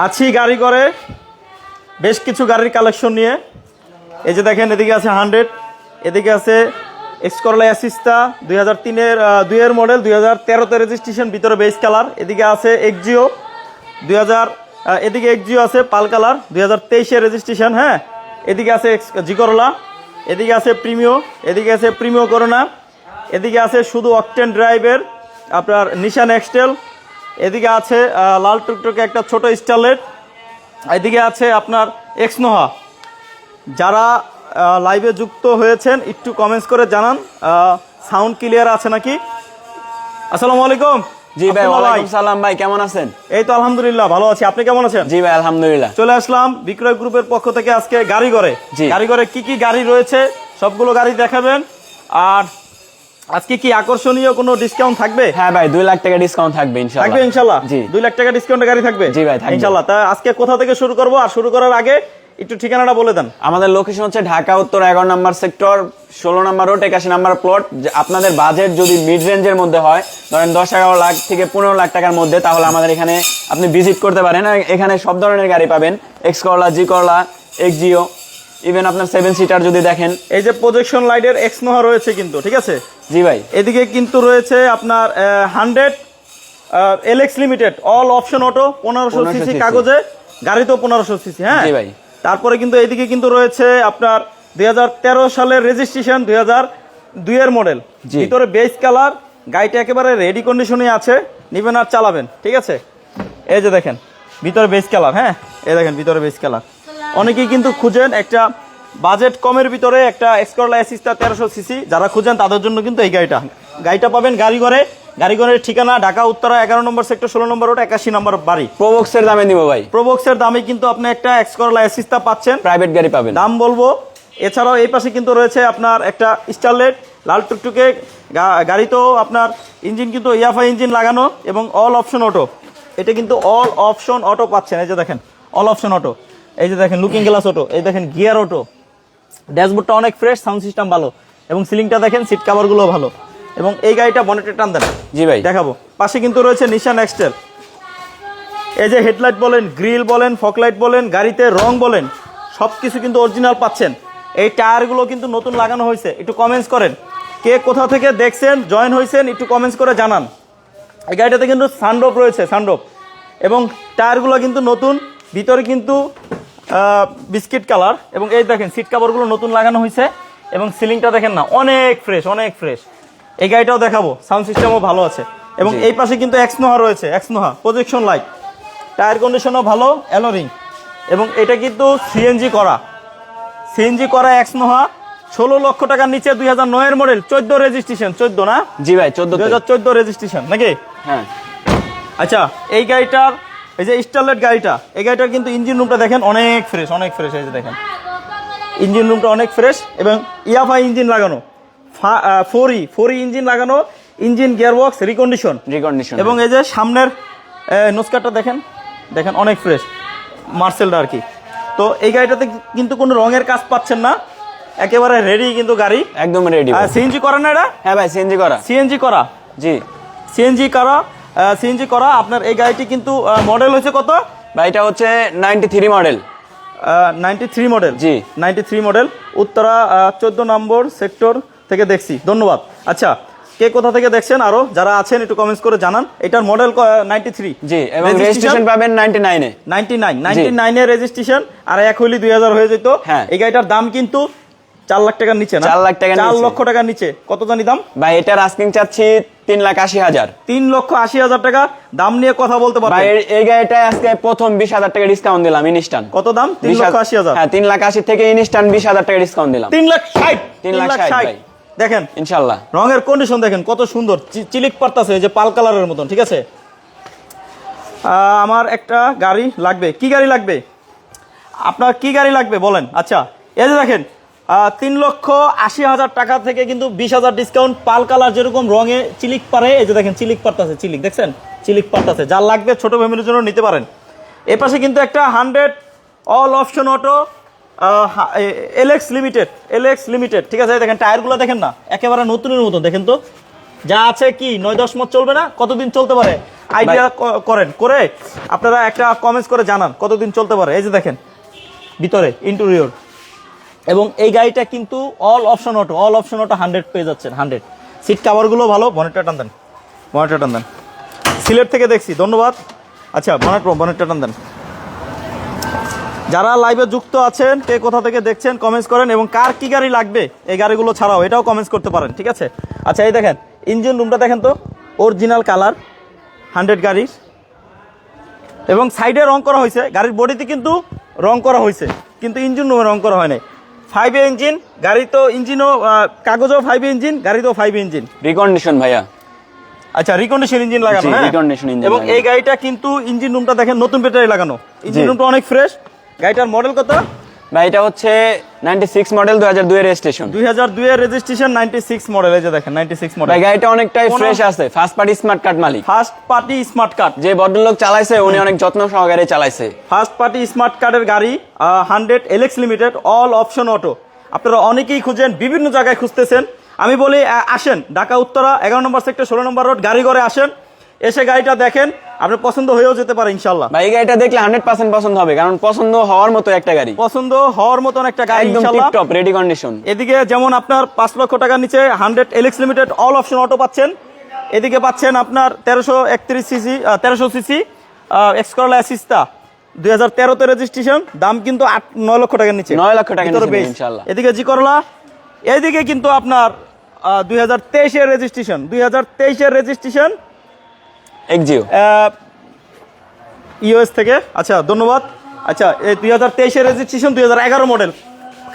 আছি গাড়ি করে বেশ কিছু গাড়ির কালেকশন নিয়ে। এই যে দেখেন, এদিকে আছে 100, এদিকে আছে এক্স করলা অ্যাসিস্টা 2003-এর 2-এর মডেল, 2013-তে রেজিস্ট্রেশন, ভিতরে বেস কালার। এদিকে আছে এক্সজিও 2000, এদিকে এক্সজিও আছে পাল কালার 2023-এর রেজিস্ট্রেশন। হ্যাঁ, এদিকে আছে জি করলা, এদিকে আছে প্রিমিও, এদিকে আছে প্রিমিও করোনা, এদিকে আছে শুধু অকটেন ড্রাইভের আপনার নিশান এক্সটেল, এদিকে আছে লাল টুকটুকে একটা ছোট স্টারলেট, এদিকে আছে আপনার এক্সনোহা। যারা লাইভে যুক্ত হয়েছেন একটু কমেন্টস করে জানান সাউন্ড ক্লিয়ার আছে নাকি। আসসালামু আলাইকুম। জি ভাই, ওয়ালাইকুম সালাম ভাই, কেমন আছেন? এই তো আলহামদুলিল্লাহ ভালো আছি, আপনি কেমন আছেন? জি ভাই আলহামদুলিল্লাহ। চলে আসলাম বিক্রয় গ্রুপের পক্ষ থেকে আজকে গাড়ি ঘরে। জি। গাড়ি ঘরে কি কি গাড়ি রয়েছে সবগুলো গাড়ি দেখাবেন। আর আজকে কি আকর্ষণীয় কোনো ডিসকাউন্ট থাকবে? হ্যাঁ ভাই, 2 লাখ টাকা ডিসকাউন্ট থাকবে ইনশাআল্লাহ। থাকবে ইনশাআল্লাহ। জি। 2 লাখ টাকা ডিসকাউন্টে গাড়ি থাকবে। জি ভাই, থাকবে ইনশাআল্লাহ। তা আজকে কোথা থেকে শুরু করব, আর শুরু করার আগে একটু ঠিকানাটা বলে দেন। আমাদের লোকেশন হচ্ছে ঢাকা উত্তর 11 নম্বর সেক্টর, 16 নম্বর রোড, 81 নম্বর প্লট। আপনাদের বাজেট যদি মিড রেঞ্জের মধ্যে হয়, ধরেন 10-11 লাখ থেকে 15 লাখ টাকার মধ্যে, তাহলে আমাদের এখানে আপনি ভিজিট করতে পারেন। এখানে সব ধরনের গাড়ি পাবেন, এক্স করলা, জি করলা, এক্সজিও, ইভেন আপনার 7 সিটার যদি দেখেন। এই যে প্রজেকশন লাইটের এক্সনোহা রয়েছে কিন্তু, ঠিক আছে? জি ভাই। এদিকে কিন্তু রয়েছে আপনার 100 LX limited all option auto 1500 CC কাগজে, গাড়ি তো 1500 সিসি। হ্যাঁ জি ভাই। তারপরে কিন্তু এইদিকে কিন্তু রয়েছে আপনার 2013 সালের রেজিস্ট্রেশন, 2002-এর মডেল, ভিতরে বেস কালার, গাড়িটা একেবারে রেডি কন্ডিশনে আছে, নিবেন আর চালাবেন, ঠিক আছে? এই যে দেখেন ভিতরে বেস কালার। হ্যাঁ, এই দেখেন ভিতরে বেস কালার। অনেকেই কিন্তু খুঁজেন একটা বাজেট কমের ভিতরে একটা এক্স করলা অ্যাসিস্টা 1300 সিসি, যারা খুঁজেন তাদের জন্য কিন্তু এই গাড়িটা পাবেন গাড়ি ঘরে। গাড়ি ঘরের ঠিকানা ঢাকা উত্তরা 11 নম্বর সেক্টর, 16 নম্বর রোড, 81 নম্বর বাড়ি। প্রোবক্সের দামে দিব ভাই। প্রোবক্সের দামে কিন্তু আপনি একটা এক্স করলা অ্যাসিস্টা পাচ্ছেন, প্রাইভেট গাড়ি পাবেন, দাম বলবো। এছাড়াও এই পাশে কিন্তু রয়েছে আপনার একটা স্টারলেট লাল টুকটুকে গাড়ি, তো আপনার ইঞ্জিন কিন্তু ইয়াফা ইঞ্জিন লাগানো এবং অল অপশন অটো। এটা কিন্তু অল অপশন অটো পাচ্ছেন। এই যে দেখেন অল অপশন অটো, এই যে দেখেন লুকিং গ্লাস অটো, এই দেখেন গিয়ার অটো, ড্যাশবোর্ডটা অনেক ফ্রেশ, সাউন্ড সিস্টেম ভালো, এবং সিলিংটা দেখেন, সিট কাভারগুলো ভালো। এবং এই গাড়িটা বনেটে টান দেন। জি ভাই, দেখাবো। পাশে কিন্তু রয়েছে নিশান এক্সটেল। এই যে হেডলাইট বলেন, গ্রিল বলেন, ফকলাইট বলেন, গাড়িতে রং বলেন, সব কিছু কিন্তু অরিজিনাল পাচ্ছেন। এই টায়ারগুলো কিন্তু নতুন লাগানো হয়েছে। একটু কমেন্টস করেন কে কোথা থেকে দেখছেন, জয়েন হয়েছেন, একটু কমেন্টস করে জানান। এই গাড়িটাতে কিন্তু সানরুফ রয়েছে, সানরুফ, এবং টায়ারগুলো কিন্তু নতুন, ভিতরে কিন্তু বিস্কিট কালার, এবং এই দেখেন সিট কাভারগুলো নতুন লাগানো হয়েছে, এবং সিলিংটা দেখেন না, অনেক ফ্রেশ, অনেক ফ্রেশ। এই গাড়িটাও দেখাবো, সাউন্ড সিস্টেমও ভালো আছে। এবং এই পাশে কিন্তু এক্সনোহা রয়েছে, এক্সনোহা প্রজেকশন লাইট, টায়ার কন্ডিশনও ভালো, অ্যালোরিং, এবং এটা কিন্তু সিএনজি করা এক্সনোহা। 16 লক্ষ টাকার নিচে, 2009-এর মডেল, 14 রেজিস্ট্রেশন, 14 না? জি ভাই, 2014 রেজিস্ট্রেশন নাকি? হ্যাঁ। আচ্ছা, এই গাড়িটার, এই যে স্টারলেট গাড়িটা, এই গাড়িটার কিন্তু ইঞ্জিন রুমটা দেখেন অনেক ফ্রেশ, অনেক ফ্রেশ। এই যে দেখেন ইঞ্জিন রুমটা অনেক ফ্রেশ, এবং ইয়াফা ইঞ্জিন লাগানো, 4E ইঞ্জিন লাগানো, ইঞ্জিন গিয়ারবক্স রিকন্ডিশন, এবং এই যে সামনের নোসকারটা দেখেন, দেখেন অনেক ফ্রেশ, মার্সেলটা আর কি। তো এই গাড়িটাতে কিন্তু কোনো রঙের কাজ পাচ্ছেন না, একেবারে রেডি কিন্তু গাড়ি, একদম রেডি। সিএনজি করা না এটা? হ্যাঁ ভাই, সিএনজি করা। সিএনজি করা, জি, সিএনজি করা। আপনার এই গাড়িটি কিন্তু মডেল হচ্ছে কত ভাই? এটা হচ্ছে 93 মডেল। 93 মডেল। জি, 93 মডেল, উত্তরা 14 নম্বর সেক্টর থেকে দেখছি। ধন্যবাদ। আচ্ছা, কে কোথা থেকে দেখছেন আরো যারা আছেন একটু কমেন্টস করে জানান। এটার মডেল 93। জি, এবং রেজিস্ট্রেশন পাবেন 99 এ। 99 এর রেজিস্ট্রেশন, আর 1 হইলে 2000 হয়ে যেত। হ্যাঁ। এই গাড়িটার দাম কিন্তু 4 লাখ টাকার নিচে না? 4 লাখ টাকা, 4 লক্ষ টাকার নিচে। কত জানি দাম ভাই? এটার আস্কিং চাচ্ছি 3,80,000। 3,80,000 টাকা দাম নিয়ে কথা বলতে পারবেন ভাই? এই গাড়িটা আজকে প্রথম 20,000 টাকা ডিসকাউন্ট দিলাম ইনস্ট্যান্ট। কত দাম? 3,80,000। হ্যাঁ, 3,80,000 থেকে ইনস্ট্যান্ট 20,000 টাকা ডিসকাউন্ট দিলাম। 3,60,000। 3,60,000 ভাই। দেখেন ইনশাআল্লাহ রঙের কন্ডিশন দেখেন কত সুন্দর, চিলিক পারতাছে, যে পাল কালারের মতন, ঠিক আছে? আমার একটা গাড়ি লাগবে। কি গাড়ি লাগবে আপনার? কি গাড়ি লাগবে বলেন। আচ্ছা, এই যে দেখেন 3,80,000 টাকা থেকে কিন্তু 20,000 ডিসকাউন্ট, পাল কালার, যেরকম রঙে চিলিক পারে। এই যে দেখেন চিলিক পারতাছে, চিলিক দেখছেন, চিলিক পারতাছে। যার লাগবে ছোট ফ্যামিলির জন্য নিতে পারেন। এ পাশে কিন্তু একটা 100 all option auto LX limited, ঠিক আছে? দেখেন টায়ারগুলো দেখেন না, একেবারে নতুনের মতো, দেখেন তো যা আছে কি 9-10 মাস চলবে না? কতদিন চলতে পারে আইডিয়া করেন, করে আপনারা একটা কমেন্টস করে জানান কতদিন চলতে পারে। এই যে দেখেন ভিতরে ইন্টেরিয়র, এবং এই গাড়িটা কিন্তু অল অপশন অটো 100 পেয়ে যাচ্ছেন 100। সিট কাভারগুলো ভালো। বনেটটা টান দেন, বনেটটা টান দেন। সিলেট থেকে দেখছি, ধন্যবাদ। আচ্ছা বনেটটা টান দেন। যারা লাইভে যুক্ত আছেন, কে কোথা থেকে দেখছেন কমেন্টস করেন, এবং কার কি গাড়ি লাগবে এই গাড়িগুলো ছাড়াও এটাও কমেন্টস করতে পারেন, ঠিক আছে? আচ্ছা এই দেখেন ইঞ্জিন রুমটা দেখেন তো, অরিজিনাল কালার 100 গাড়ির, এবং সাইডে রং করা হয়েছে। গাড়ির বডিতে কিন্তু রং করা হয়েছে, কিন্তু ইঞ্জিন রুমে রং করা হয় নাই। 5 ইঞ্জিন গাড়ি, তো ইঞ্জিনও কাগজও 5 ইঞ্জিন, গাড়িতেও 5 ইঞ্জিন রিকন্ডিশন ভাইয়া। আচ্ছা রিকন্ডিশন ইঞ্জিন লাগানো, হ্যাঁ রিকন্ডিশন ইঞ্জিন। এবং এই গাড়িটা কিন্তু ইঞ্জিন রুমটা দেখেন নতুন ব্যাটারি লাগানো, ইঞ্জিন রুমটা অনেক ফ্রেশ। গাড়িটার মডেল কত ভাই? এটা হচ্ছে 96 মডেল, 2002 এর রেজিস্ট্রেশন। 2002 এর রেজিস্ট্রেশন, 96 মডেল। এই যে দেখেন 96 মডেল। ভাই গাড়িটা অনেকটাই ফ্রেশ আছে, ফার্স্ট পার্টি স্মার্ট কার্ড মালিক। ফার্স্ট পার্টি স্মার্ট কার্ড, যে ভদ্রলোক চালাইছে উনি অনেক যত্ন সহকারে চালাইছে। ফার্স্ট পার্টি স্মার্ট কার্ডের গাড়ি, 100 LX limited, all option auto. আপনারা অনেকেই খুঁজেন, বিভিন্ন জায়গায় খুঁজতেছেন। আমি বলি আসেন ঢাকা উত্তরা 11 নম্বর সেক্টর 16 নম্বর রোড, গাড়ি ঘরে আসেন, এসে গাড়িটা দেখেন, আপনার পছন্দ হয়েও যেতে পারে ইনশাল্লাহ। ভাই এই গাড়িটা দেখলে 100% পছন্দ হবে, কারণ পছন্দ হওয়ার মতো একটা গাড়ি, পছন্দ হওয়ার মতন একটা গাড়ি একদম ইনশাল্লাহ। Tiptop ready condition. এদিকে যেমন আপনার 5 লক্ষ টাকার নিচে 100 LX limited all option auto পাচ্ছেন। এদিকে পাচ্ছেন আপনার 1300 সিসি এক্সকরলা অ্যাসিস্টা, 2013 তে রেজিস্ট্রেশন, দাম কিন্তু 9 লক্ষ টাকার নিচে, 9 লক্ষ টাকার ভিতরে নিচে বেশ। ইনশাআল্লাহ। এদিকে জি করলা, এদিকে কিন্তু আপনার 2023 এর রেজিস্ট্রেশন, 2023 এর রেজিস্ট্রেশন এক্সিও ইউএস থেকে। আচ্ছা ধন্যবাদ। আচ্ছা এই 2023 এর রেজিস্ট্রেশন, 2011 মডেল,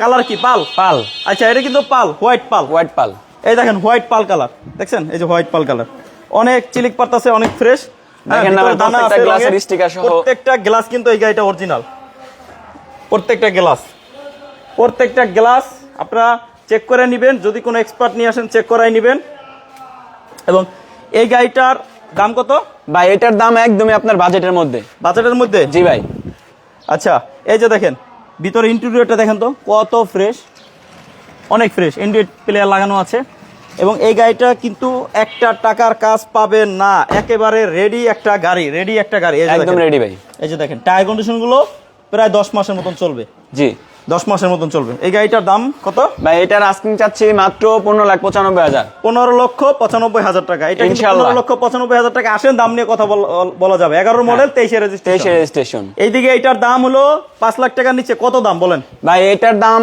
কালার কি পাল? পাল। আচ্ছা এটা কিন্তু পাল, হোয়াইট পাল। হোয়াইট পাল, এই দেখেন হোয়াইট পাল কালার, দেখছেন এই যে হোয়াইট পাল কালার, অনেক চিলিক পারতাছে, অনেক ফ্রেশ। দেখেন না প্রত্যেকটা গ্লাসের স্টিকার সহ, প্রত্যেকটা গ্লাস কিন্তু এই গাড়িটা অরিজিনাল, প্রত্যেকটা গ্লাস আপনারা চেক করে নেবেন, যদি কোনো এক্সপার্ট নিয়ে আসেন চেক করাই নেবেন। এবং এই গাড়িটার দাম কত ভাই? এটার দাম একদমই আপনার বাজেটের মধ্যে। বাজেটের মধ্যে? জি ভাই। আচ্ছা এই যে দেখেন ভিতরে ইন্টেরিয়রটা দেখেন তো কত ফ্রেশ, অনেক ফ্রেশ, এন্ড্রয়েড প্লেয়ার লাগানো আছে। এবং এই গাড়িটা কিন্তু একটা টাকার কাজ পাবেন না, একেবারে রেডি একটা গাড়ি, রেডি একটা গাড়ি, একদম রেডি ভাই। এই যে দেখেন টায়ার কন্ডিশনগুলো প্রায় 10 মাসের মতন চলবে। জি 10 মাসের মতন চলবে। এই গাড়িটার দাম কত ভাই? এটার আস্কিং চাচ্ছি মাত্র 15,95,000। 15,95,000 টাকা। এটা কিন্তু ইনশাআল্লাহ 15,95,000 টাকা। আসেন দাম নিয়ে কথা বলা যাবে। 11 মডেল, 23 এর রেজিস্ট্রেশন। এইদিকে এটার দাম হলো 5 লাখ টাকার নিচে। কত দাম বলেন ভাই? এটার দাম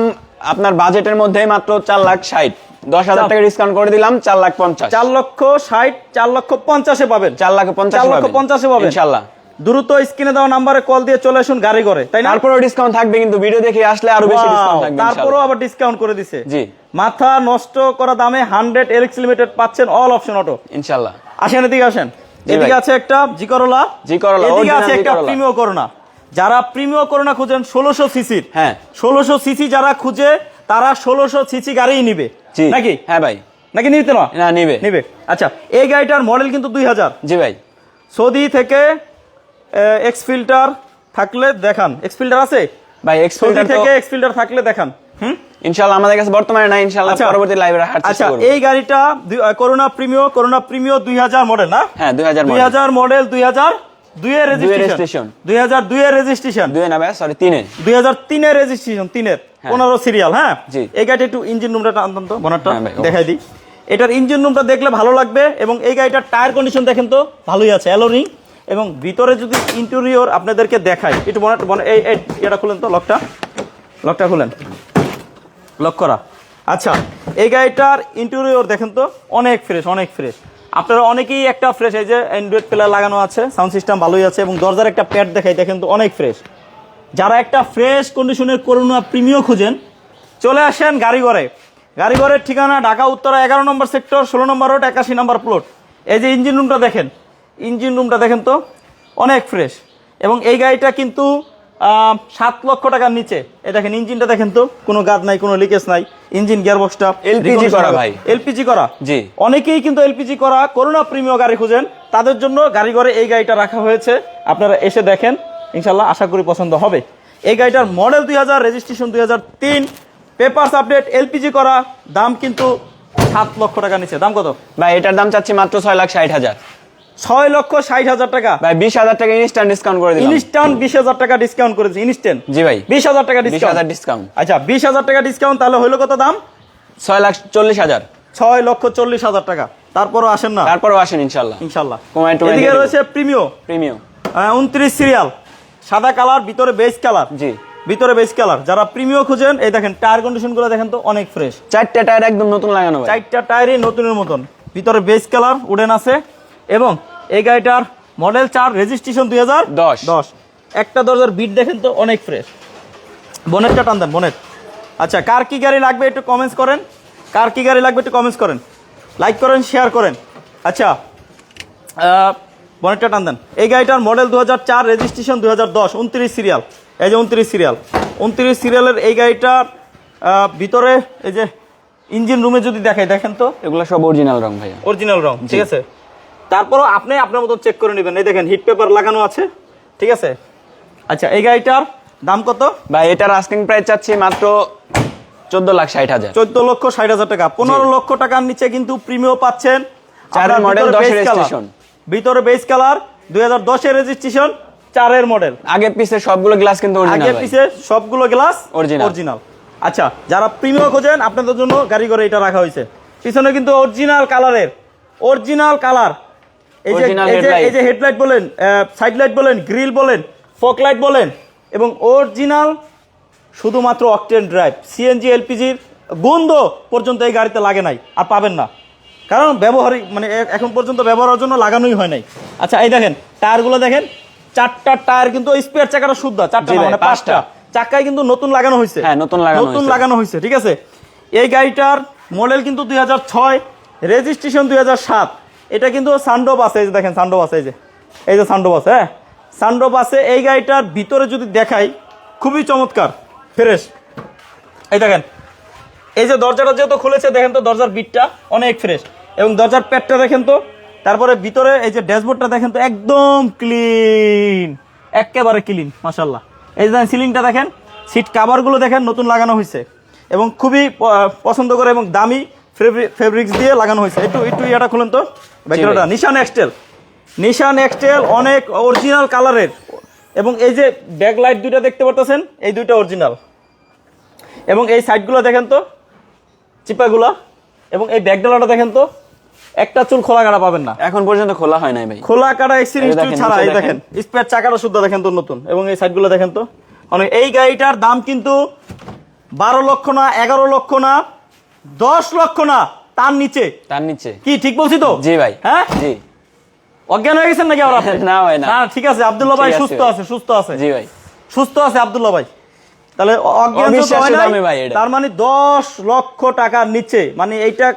আপনার বাজেটের মধ্যে মাত্র 4,60,000, 10,000 টাকা ডিসকাউন্ট করে দিলাম 4,50,000। 4,60,000, 4,50,000 এ পাবেন, 4,50,000 পাবেন ইনশাআল্লাহ। দ্রুত স্ক্রিনে দেওয়া নাম্বারে কল দিয়ে চলে আসুন গাড়ি করে, তাই না? তারপরেও ডিসকাউন্ট থাকবে, কিন্তু ভিডিও দেখে আসলে আরো বেশি ডিসকাউন্ট থাকবে তারপরেও আবার ডিসকাউন্ট করে দিছে। জি মাথা নষ্ট করা দামে 100 LX লিমিটেড পাচ্ছেন অল অপশন অটো ইনশাআল্লাহ। আসেন এদিকে আসেন। এদিকে আছে একটা জি করলা, এদিকে আছে একটা প্রিমিয়াম করোনা। যারা প্রিমিয়াম করোনা খুঁজেন 1600 সিসির, হ্যাঁ 1600 সিসি যারা খুঁজে তারা 1600 সিসি গাড়িই নিবে নাকি? হ্যাঁ ভাই। নাকি নিতে না নিবে। আচ্ছা এই গাড়িটার মডেল কিন্তু 2000। জি ভাই। সৌদি থেকে এক্স ফিল্টার থাকলে দেখান। এক্স ফিল্টার আছে ভাই? এক্স সৌদি ফিল্টার থেকে এক্স ফিল্টার থাকলে দেখান। ইনশাআল্লাহ আমাদের কাছে বর্তমানে নাই, ইনশাআল্লাহ পরবর্তী লাইভে রাখার চেষ্টা করব। এই গাড়িটা করোনা প্রিমিও 2000 মডেল না? হ্যাঁ 2000 মডেল, 2002 এর রেজিস্ট্রেশন, 2002 এর রেজিস্ট্রেশন, 2 না ভাই সরি 3 এর, 2003 এর রেজিস্ট্রেশন, 3 এর 15 সিরিয়াল। হ্যাঁ জি। এই গাড়িটা একটু ইঞ্জিন রুমটা টানতাম তো, বনারটা দেখাই দিই। এটার ইঞ্জিন রুমটা দেখলে ভালো লাগবে। এবং এই গাড়িটার টায়ার কন্ডিশন দেখেন তো ভালোই আছে, অ্যালোরিং। এবং ভিতরে যদি ইন্টেরিয়র আপনাদেরকে দেখাই, একটু এই এটা খুলেন তো, লকটা খুলেন, লক করা। আচ্ছা এই গাড়িটার ইন্টেরিয়র দেখেন তো অনেক ফ্রেশ। আপনারা অনেকেই একটা ফ্রেশ, এই যে অ্যান্ড্রয়েড প্লেয়ার লাগানো আছে, সাউন্ড সিস্টেম ভালোই আছে, এবং দরজার একটা প্যাড দেখাই দেখেন তো অনেক ফ্রেশ। যারা একটা ফ্রেশ কন্ডিশনের করোনা প্রিমিয়াম খুঁজেন চলে আসেন গাড়িঘরের ঠিকানা ঢাকা উত্তরা 11 নম্বর সেক্টর 16 নম্বর রোড 81 নম্বর প্লট। এই যে ইঞ্জিন রুমটা দেখেন তো অনেক ফ্রেশ। এবং এই গাড়িটা কিন্তু 7 লক্ষ টাকার নিচে। এই দেখেন ইঞ্জিনটা দেখেন তো, কোনো গাদ নাই, কোনো লিকেজ নাই। ইঞ্জিন গিয়ারবক্সটা এলপিজি করা ভাই, এলপিজি করা। জি অনেকেই কিন্তু এলপিজি করা করোনা প্রিমিয়াম গাড়ি খুঁজেন, তাদের জন্য গাড়িঘরে এই গাড়িটা রাখা হয়েছে। আপনারা এসে দেখেন, ইনশাল্লাহ আশা করি পছন্দ হবে। এই গাড়িটার model 2000, registration 2003, papers update, LPG করা, দাম কিন্তু 7 লক্ষ টাকা নিচে। দাম কত ভাই এটার দাম চাচ্ছি মাত্র 6,60,000। 6,60,000 টাকা ভাই 20,000 টাকা ইনস্ট্যান্ট ডিসকাউন্ট করে দিলাম। ইনস্ট্যান্ট 20,000 টাকা ডিসকাউন্ট করেছে ইনস্ট্যান্ট। জি ভাই 20,000 টাকা ডিসকাউন্ট। 20,000 ডিসকাউন্ট। আচ্ছা 20,000 টাকা ডিসকাউন্ট, তাহলে হলো কত দাম? 6,40,000। 6,40,000 টাকা। তারপরও আসেন না? তারপরও আসেন ইনশাআল্লাহ। ইনশাআল্লাহ। কমায় টমায় এদিকে দিয়ে দেব। রয়েছে প্রিমিও। 29 সিরিয়াল, সাদা কালার, ভিতরে বেজ কালার। জি ভিতরে বেজ কালার। যারা প্রিমিও খুঁজেন, এই দেখেন টায়ার কন্ডিশন গুলো দেখেন তো অনেক ফ্রেশ। 4টা টায়ার একদম নতুন লাগানো ভাই। 4টা টায়ারই নতুনের মতন। ভিতরে বেজ কালার উডেন আছে এবং এই গাড়িটার মডেল 4, রেজিস্ট্রেশন 2010। একটা দরজার বিট দেখেন তো অনেক ফ্রেশ। বনেটটা টান দেন, বনেট। আচ্ছা, কার কি গাড়ি লাগবে একটু কমেন্টস করেন। কার কি গাড়ি লাগবে একটু কমেন্টস করেন, লাইক করেন, শেয়ার করেন। আচ্ছা, বনেটটা টান দেন। এই গাড়িটার মডেল 2004, রেজিস্ট্রেশন 2010, 29 সিরিয়াল। এই যে 29 সিরিয়াল, 29 সিরিয়ালের এই গাড়িটার ভিতরে এই যে ইঞ্জিন রুমে যদি দেখাই, দেখেন তো এগুলো সব অরিজিনাল রং ভাইয়া। অরিজিনাল রং, ঠিক আছে। তারপরও আপনি আপনার মতো চেক করে নেবেন। এই দেখেন হিট পেপার লাগানো আছে, ঠিক আছে। আচ্ছা, এই গাড়িটার দাম কত ভাই এটার আস্কিং প্রাইস চাচ্ছি মাত্র 14,60,000। 14,60,000 টাকা। 15 লক্ষ টাকার নিচে কিন্তু প্রিমিও পাচ্ছেন। 4 মডেল, 10 রেজিস্ট্রেশন। ভিতরে বেস কালার, 2010 এর রেজিস্ট্রেশন, 4 এর মডেল। আগে পিছে সবগুলো গ্লাস কিন্তু অরিজিনাল। আগে পিছে সবগুলো গ্লাস অরিজিনাল। আচ্ছা, যারা প্রিমিও খোঁজেন আপনাদের জন্য গাড়ি করে এটা রাখা হয়েছে। পিছনে কিন্তু অরিজিনাল কালারের, অরিজিনাল কালার। এই যে হেডলাইট বলেন, সাইড লাইট বলেন, গ্রিল বলেন, ফক লাইট বলেন, এবং অরিজিনাল শুধুমাত্র অকটেন ড্রাইভ। সিএনজি এলপিজির গন্ধ পর্যন্ত এই গাড়িতে লাগে নাই, আর পাবেন না, কারণ ব্যবহারিক মানে এখন পর্যন্ত ব্যবহারের জন্য লাগানোই হয় নাই। আচ্ছা, এই দেখেন টায়ারগুলো দেখেন, 4টা টায়ার কিন্তু স্পেয়ার চাকাটা শুদ্ধ, 4টা মানে 5টা চাকায় কিন্তু নতুন লাগানো হয়েছে। হ্যাঁ, নতুন লাগানো হয়েছে, ঠিক আছে। এই গাড়িটার মডেল কিন্তু 2006, রেজিস্ট্রেশন 2007। এটা কিন্তু সানডোপ আছে, এই যে দেখেন সানডোপ আছে, এই যে সানডোপ আছে। হ্যাঁ, সানডোপ আছে। এই গাড়িটার ভিতরে যদি দেখাই, খুবই চমৎকার ফ্রেশ। এই দেখেন, এই যে দরজাটা যেহেতু খুলেছে, দেখেন তো দরজার বিটটা অনেক ফ্রেশ, এবং দরজার প্যাডটা দেখেন তো। তারপরে ভিতরে এই যে ড্যাশবোর্ডটা দেখেন তো একদম ক্লিন, একেবারে ক্লিন, মাশাআল্লাহ। এই যে সিলিংটা দেখেন, সিট কাভারগুলো দেখেন নতুন লাগানো হয়েছে, এবং খুবই পছন্দ করে এবং দামি ফেব্রিক্স দিয়ে লাগানো হয়েছে। একটু এটা খুলেন তো ব্যাকগ্রাউন্ডটা। নিশান এক্সটেল অনেক অরিজিনাল কালারের, এবং এই যে ব্যাক লাইট দুইটা দেখতে পারতেছেন, এই দুইটা অরিজিনাল, এবং এই সাইডগুলো দেখেন তো চিপাগুলা, এবং এই ব্যাকডালাটা দেখেন তো, একটা চুল খোলা কাটা পাবেন না, এখন পর্যন্ত খোলা হয় নাই ভাই। খোলা কাটা এক্সিরিয়েন্স ছাড়া। এই দেখেন স্পেয়ার চাকাটা শুদ্ধ দেখেন তো নতুন, এবং এই সাইডগুলো দেখেন তো অনেক। এই গাড়িটার দাম কিন্তু 12 লক্ষ না, 11 লক্ষ না, 10 লক্ষ না, তার নিচে। কি ঠিক বলছি তো? জি ভাই। হ্যাঁ জি। অজ্ঞান হয়ে গেছেন নাকি আবার? না ভাই, না ঠিক আছে। আব্দুল্লাহ ভাই সুস্থ আছে। জি ভাই, সুস্থ আছে আব্দুল্লাহ ভাই। তাহলে অজ্ঞান ভাই, তার মানে 10 লক্ষ টাকার নিচে, মানে এইটা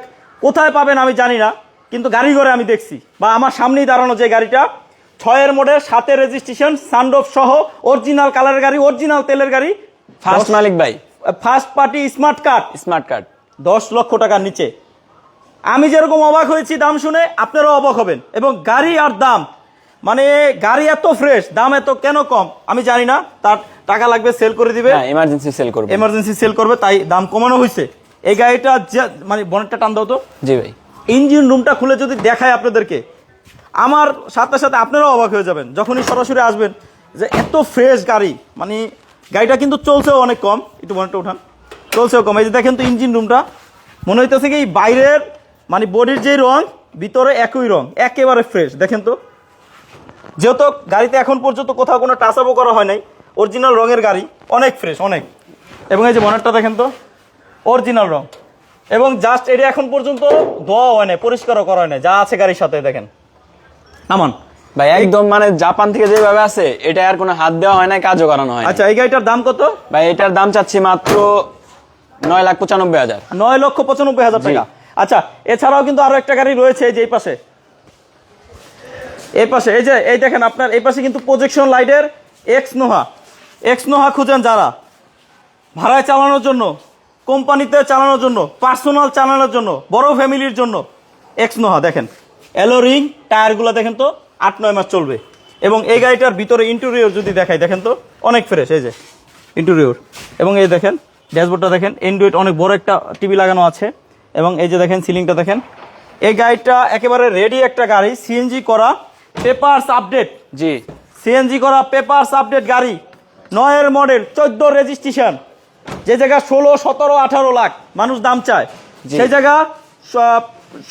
কোথায় পাবেন আমি জানি না, কিন্তু গাড়ি ঘরে আমি দেখছি, বা আমার সামনেই দাঁড়ানো যে গাড়িটা 6 এর মডেল, 7 এর রেজিস্ট্রেশন, সানডোপ সহ, অরিজিনাল কালারের গাড়ি, অরিজিনাল তেলের গাড়ি, ফার্স্ট মালিক ভাই, ফার্স্ট পার্টি স্মার্ট কার্ড, 10 লক্ষ টাকার নিচে। আমি যেরকম অবাক হয়েছি দাম শুনে, আপনারাও অবাক হবেন। এবং গাড়ি আর দাম, মানে গাড়ি এত ফ্রেশ, দাম এত কেন কম আমি জানি না। তার টাকা লাগবে, সেল করে দিবে, এমার্জেন্সি সেল করবে, তাই দাম কমানো হয়েছে। এই গাড়িটা মানে বনেটটা টান দাও তো। জি ভাই। ইঞ্জিন রুমটা খুলে যদি দেখায় আপনাদেরকে, আমার সাথে সাথে আপনারাও অবাক হয়ে যাবেন যখনই সরাসরি আসবেন, যে এত ফ্রেশ গাড়ি। মানে গাড়িটা কিন্তু চলছেও অনেক কম, একটু বনেটটা উঠান, চলছেও কম। এই যে দেখেন তো ইঞ্জিন রুমটা, মনে হইতেছে কি বাইরের মানে বডির যে রং, ভিতরে একই রং, একেবারে ফ্রেশ। দেখেন তো, যেহেতু গাড়িতে এখন পর্যন্ত কোথাও কোনো টাচ আপও করা হয় নাই, অরিজিনাল রঙের গাড়ি, অনেক ফ্রেশ অনেক। এবং এই যে বনেটটা দেখেন তো, অরিজিনাল রং, এবং জাস্ট এটা এখন পর্যন্ত ধোয়া হয় না, পরিষ্কারও করা হয় না, যা আছে গাড়ির সাথে দেখেন। আমান ভাই একদম মানে জাপান থেকে যেভাবে আছে, এটা আর কোনো হাত দেওয়া হয় না, কাজও করানো হয় না। আচ্ছা, এই গাড়িটার দাম কত ভাই? এটার দাম চাচ্ছি মাত্র 9,95,000। 9,95,000 টাকা। আচ্ছা, এছাড়াও কিন্তু আরো একটা গাড়ি রয়েছে, এই যে এই পাশে, এই যে এই দেখেন আপনার এই পাশে কিন্তু প্রজেকশন লাইটের এক্স নোহা খুঁজেন যারা, ভাড়ায় চালানোর জন্য, কোম্পানিতে চালানোর জন্য, পার্সোনাল চালানোর জন্য, বড় ফ্যামিলির জন্য, এক্স নোহা দেখেন। এলো রিং, টায়ারগুলো দেখেন তো 8-9 মাস চলবে। এবং এই গাড়িটার ভিতরে ইন্টেরিয়র যদি দেখাই, দেখেন তো অনেক ফ্রেশ। এই যে ইন্টেরিয়র, এবং এই দেখেন ড্যাশবোর্ডটা দেখেন, অ্যান্ড্রয়েড অনেক বড় একটা টিভি লাগানো আছে, এবং এই যে দেখেন সিলিংটা দেখেন। এই গাড়িটা একেবারে রেডি একটা গাড়ি, সিএনজি করা, পেপারস আপডেট। জি, সিএনজি করা, পেপারস আপডেট গাড়ি, 9-এর মডেল, 14 রেজিস্ট্রেশন। যে জায়গা 16, 17, 18 লাখ মানুষ দাম চায়, সেই জায়গা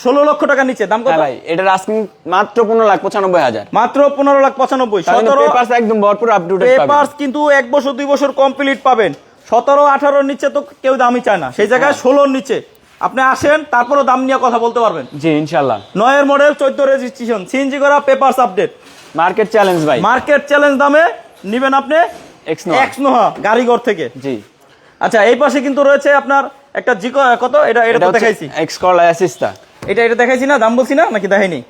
16 লক্ষ টাকার নিচে দাম কত হ্যাঁ ভাই, এটার আস্কিং মাত্র 15,95,000। মাত্র 15,95,000। তাহলে 17 পেপারস একদম ভরপুর আপ টু ডেট পাবেন। পেপারস কিন্তু 1 বছর 2 বছর কমপ্লিট পাবেন। 17, 18-র নিচে তো কেউ দামই চায় না, সেই জায়গায় 16-র নিচে আপনি আসেন, তারপরও দাম নিয়ে কথা বলতে পারবেন। জি ইনশাআল্লাহ। 9-এর মডেল, 14 রেজিস্ট্রেশন, সিএনজি করা, পেপারস আপডেট, মার্কেট চ্যালেঞ্জ ভাই। মার্কেট চ্যালেঞ্জ দামে নিবেন আপনি এক্সনোহা গাড়িঘর থেকে। জি। আচ্ছা, এই পাশে কিন্তু রয়েছে আপনার একটা জিকো, কত এটা তো দেখাইছি, এক্স করলা অ্যাসিস্টা। এটা দেখাইছি না, দাম বলছি না নাকি দেখাইনি?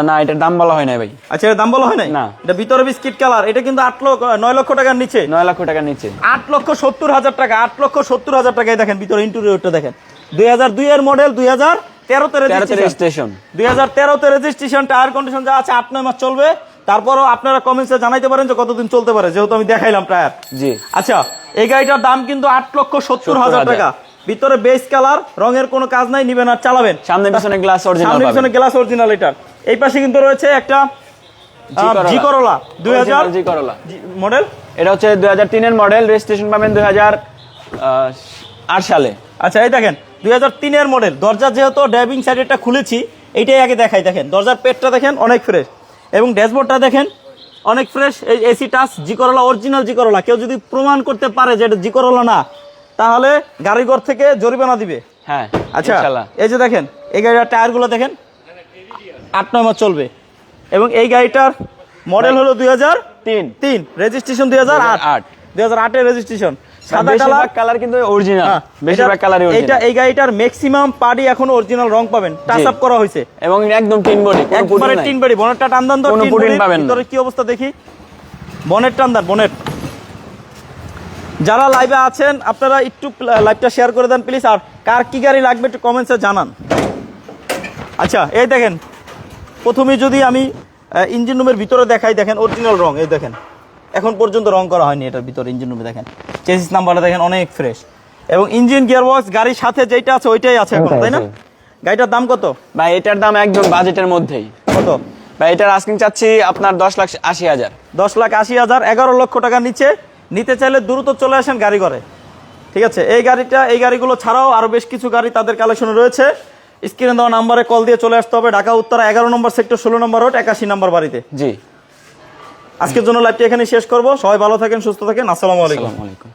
না, এটার দাম বলা হয় না ভাই। আচ্ছা, এর দাম বলা হয় নাই? না। এটা ভিতরে বিস্কিট কালার, এটা কিন্তু 9 লক্ষ টাকার নিচে। 9 লক্ষ টাকার নিচে, 8,70,000 টাকা, 8,70,000 টাকায় দেখেন ভিতরে ইন্টেরিয়রটা দেখেন। 2002 এর মডেল, 2013-তে রেজিস্ট্রেশন। 2013-তে রেজিস্ট্রেশন, টায়ার কন্ডিশন যা আছে 8-9 মাস চলবে। তারপরও আপনারা কমেন্টসে জানাইতে পারেন যে কতদিন চলতে পারে, যেহেতু আমি দেখাইলাম টায়ার। জি। আচ্ছা, এই গাড়িটার দাম কিন্তু 8,70,000 টাকা। ভিতরে বেস কালার, রঙের কোনো কাজ নাই, নিবেন আর চালাবেন। সামনে পিছনে গ্লাস অরিজিনাল সামনে পাবেন। পিছনে গ্লাস অরিজিনাল। এটার এই পাশে কিন্তু রয়েছে একটা জি করোলা, 2000 জি করলা মডেল। এটা হচ্ছে 2003 এর মডেল, রেজিস্ট্রেশন পাবেন 2008 সালে। আচ্ছা, এই দেখেন 2003 এর মডেল। দরজা যেহেতু ড্রাইভিং সাইডেরটা খুলেছি, এইটাই আগে দেখাই। দেখেন দরজার পেটটা দেখেন অনেক ফ্রেশ, এবং ড্যাশবোর্ডটা দেখেন অনেক ফ্রেশ। এই এসি টাচ, জি করোলা, অরিজিনাল জি করোলা। কেউ যদি প্রমাণ করতে পারে যে এটা জি করোলা না, তাহলে গাড়িঘর থেকে জরিমানা দিবে। হ্যাঁ আচ্ছা, ইনশাআল্লাহ। এই যে দেখেন এই গাড়িটার টায়ারগুলো দেখেন, 8-9 মাস চলবে। এবং এই গাড়িটার মডেল হলো 2003, রেজিস্ট্রেশন 2008, 2008-এর রেজিস্ট্রেশন। সাদা কালার, কালার কিন্তু অরিজিনাল, বেশিরভাগ কালারই অরিজিনাল। এই গাড়িটার ম্যাক্সিমাম পার্টি এখনো অরিজিনাল রং পাবেন, টাচ আপ করা হয়েছে, এবং একদম টিন বডি, একবারে টিন বডি। বনেটটা টান দেন তো, কোনো টিন পুডিং বডি। পাবেন না। ভিতরে কি অবস্থা দেখি, বনেট টান দেন, বনেট। যারা লাইভে আছেন আপনারা একটু লাইভটা শেয়ার করে দেন প্লিজ। আর কার কি গাড়ি লাগবে একটু কমেন্টসে জানান। আচ্ছা, এই দেখেন প্রথমে যদি আমি ইঞ্জিন রুমের ভিতরে দেখাই, দেখেন অরিজিনাল রং। এই দেখেন এখন পর্যন্ত রং করা হয়নি এটার ভিতরে। ইঞ্জিন রুমে দেখেন চেসিস নাম্বারটা দেখেন অনেক ফ্রেশ, এবং ইঞ্জিন গিয়ারবক্স গাড়ির সাথে যেটা আছে ওইটাই আছে এখন, তাই না? গাড়িটার দাম কত ভাই? এটার দাম একদম বাজেটের মধ্যেই। কত ভাই? এটার আস্কিং চাচ্ছি আপনার 10,80,000। 10,80,000, 11 লক্ষ টাকার নিচে। নিতে চাইলে দ্রুত চলে আসেন গাড়ি ঘরে, ঠিক আছে? এই গাড়িগুলো ছাড়াও আরো বেশ কিছু গাড়ি তাদের কালেকশনে রয়েছে। স্ক্রিনে দেওয়া নাম্বারে কল দিয়ে চলে আসতে হবে। ঢাকা উত্তরা 11 নম্বর সেক্টর, 16 নম্বর রোড, 81 নম্বর বাড়িতে। জি। আজকের জন্য লাইভটি এখানে শেষ করব। সবাই ভালো থাকেন, সুস্থ থাকেন। আসসালামু আলাইকুম। আসসালামু আলাইকুম।